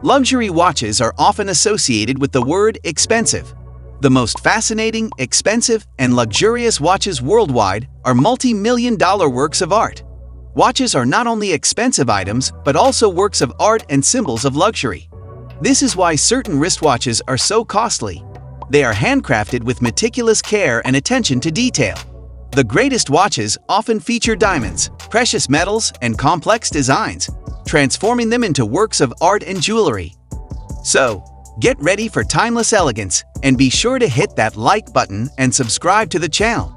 Luxury watches are often associated with the word expensive. The most fascinating, expensive, and luxurious watches worldwide are multi-million-dollar works of art. Watches are not only expensive items, but also works of art and symbols of luxury. This is why certain wristwatches are so costly. They are handcrafted with meticulous care and attention to detail. The greatest watches often feature diamonds, precious metals, and complex designs, transforming them into works of art and jewelry. So, get ready for timeless elegance, and be sure to hit that like button and subscribe to the channel.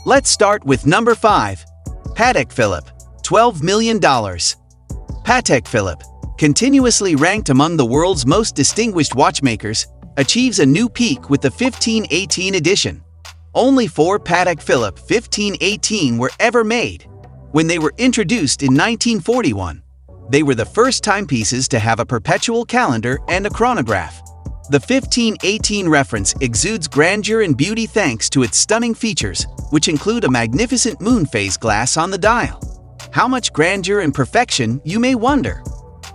Let's start with number 5. Patek Philippe, $12 million. Patek Philippe, continuously ranked among the world's most distinguished watchmakers, achieves a new peak with the 1518 edition. Only 4 Patek Philippe 1518 were ever made. When they were introduced in 1941, they were the first timepieces to have a perpetual calendar and a chronograph. The 1518 reference exudes grandeur and beauty thanks to its stunning features, which include a magnificent moon phase glass on the dial. How much grandeur and perfection, you may wonder?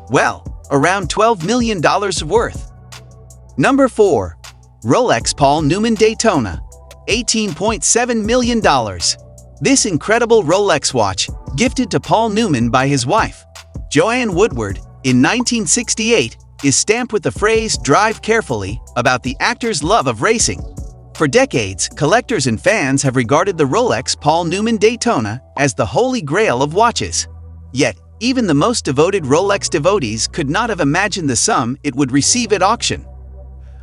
Well, around $12 million worth. Number 4. Rolex Paul Newman Daytona, $18.7 million. This incredible Rolex watch, gifted to Paul Newman by his wife, Joanne Woodward, in 1968, is stamped with the phrase "drive carefully" about the actor's love of racing. For decades, collectors and fans have regarded the Rolex Paul Newman Daytona as the holy grail of watches. Yet, even the most devoted Rolex devotees could not have imagined the sum it would receive at auction.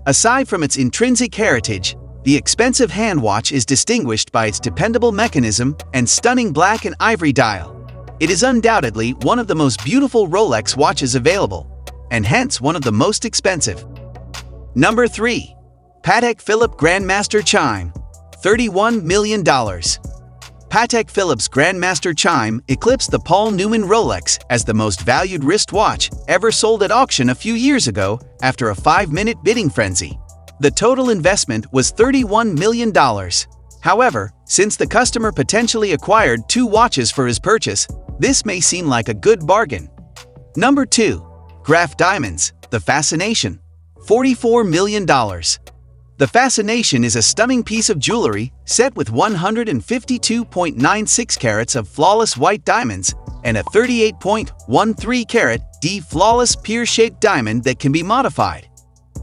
Aside from its intrinsic heritage, the expensive hand watch is distinguished by its dependable mechanism and stunning black and ivory dial. It is undoubtedly one of the most beautiful Rolex watches available, and hence one of the most expensive. Number 3. Patek Philippe Grandmaster Chime, $31 million. Patek Philippe's Grandmaster Chime eclipsed the Paul Newman Rolex as the most valued wristwatch ever sold at auction a few years ago after a 5-minute bidding frenzy. The total investment was $31 million. However, since the customer potentially acquired 2 watches for his purchase, this may seem like a good bargain. Number 2. Graf Diamonds, The Fascination, $44 million. The Fascination is a stunning piece of jewelry set with 152.96 carats of flawless white diamonds and a 38.13 carat D flawless pear-shaped diamond that can be modified.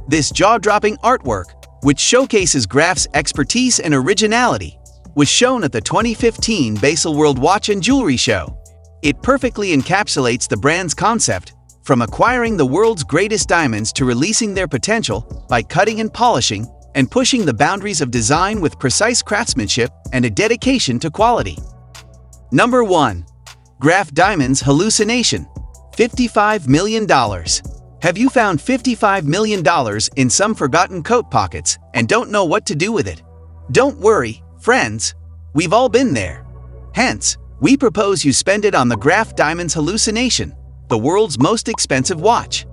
This jaw-dropping artwork, which showcases Graf's expertise and originality, was shown at the 2015 Basel World Watch and Jewelry Show. It perfectly encapsulates the brand's concept, from acquiring the world's greatest diamonds to releasing their potential by cutting and polishing and pushing the boundaries of design with precise craftsmanship and a dedication to quality. Number 1. Graf Diamonds Hallucination, $55 million. Have you found $55 million in some forgotten coat pockets and don't know what to do with it? Don't worry, friends. We've all been there. Hence, we propose you spend it on the Graf Diamonds Hallucination, the world's most expensive watch.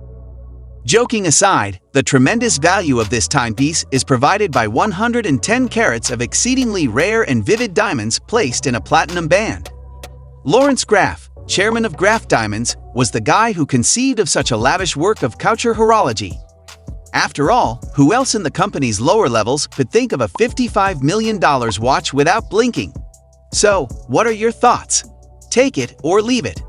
Joking aside, the tremendous value of this timepiece is provided by 110 carats of exceedingly rare and vivid diamonds placed in a platinum band. Lawrence Graf, chairman of Graf Diamonds, was the guy who conceived of such a lavish work of couture horology. After all, who else in the company's lower levels could think of a $55 million watch without blinking? So, what are your thoughts? Take it or leave it.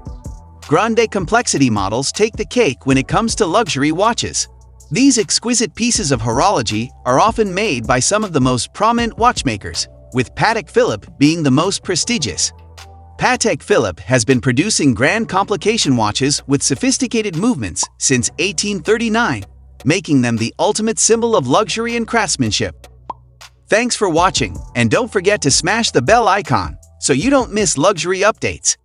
Grande complexity models take the cake when it comes to luxury watches. These exquisite pieces of horology are often made by some of the most prominent watchmakers, with Patek Philippe being the most prestigious. Patek Philippe has been producing grand complication watches with sophisticated movements since 1839, making them the ultimate symbol of luxury and craftsmanship. Thanks for watching, and don't forget to smash the bell icon so you don't miss luxury updates.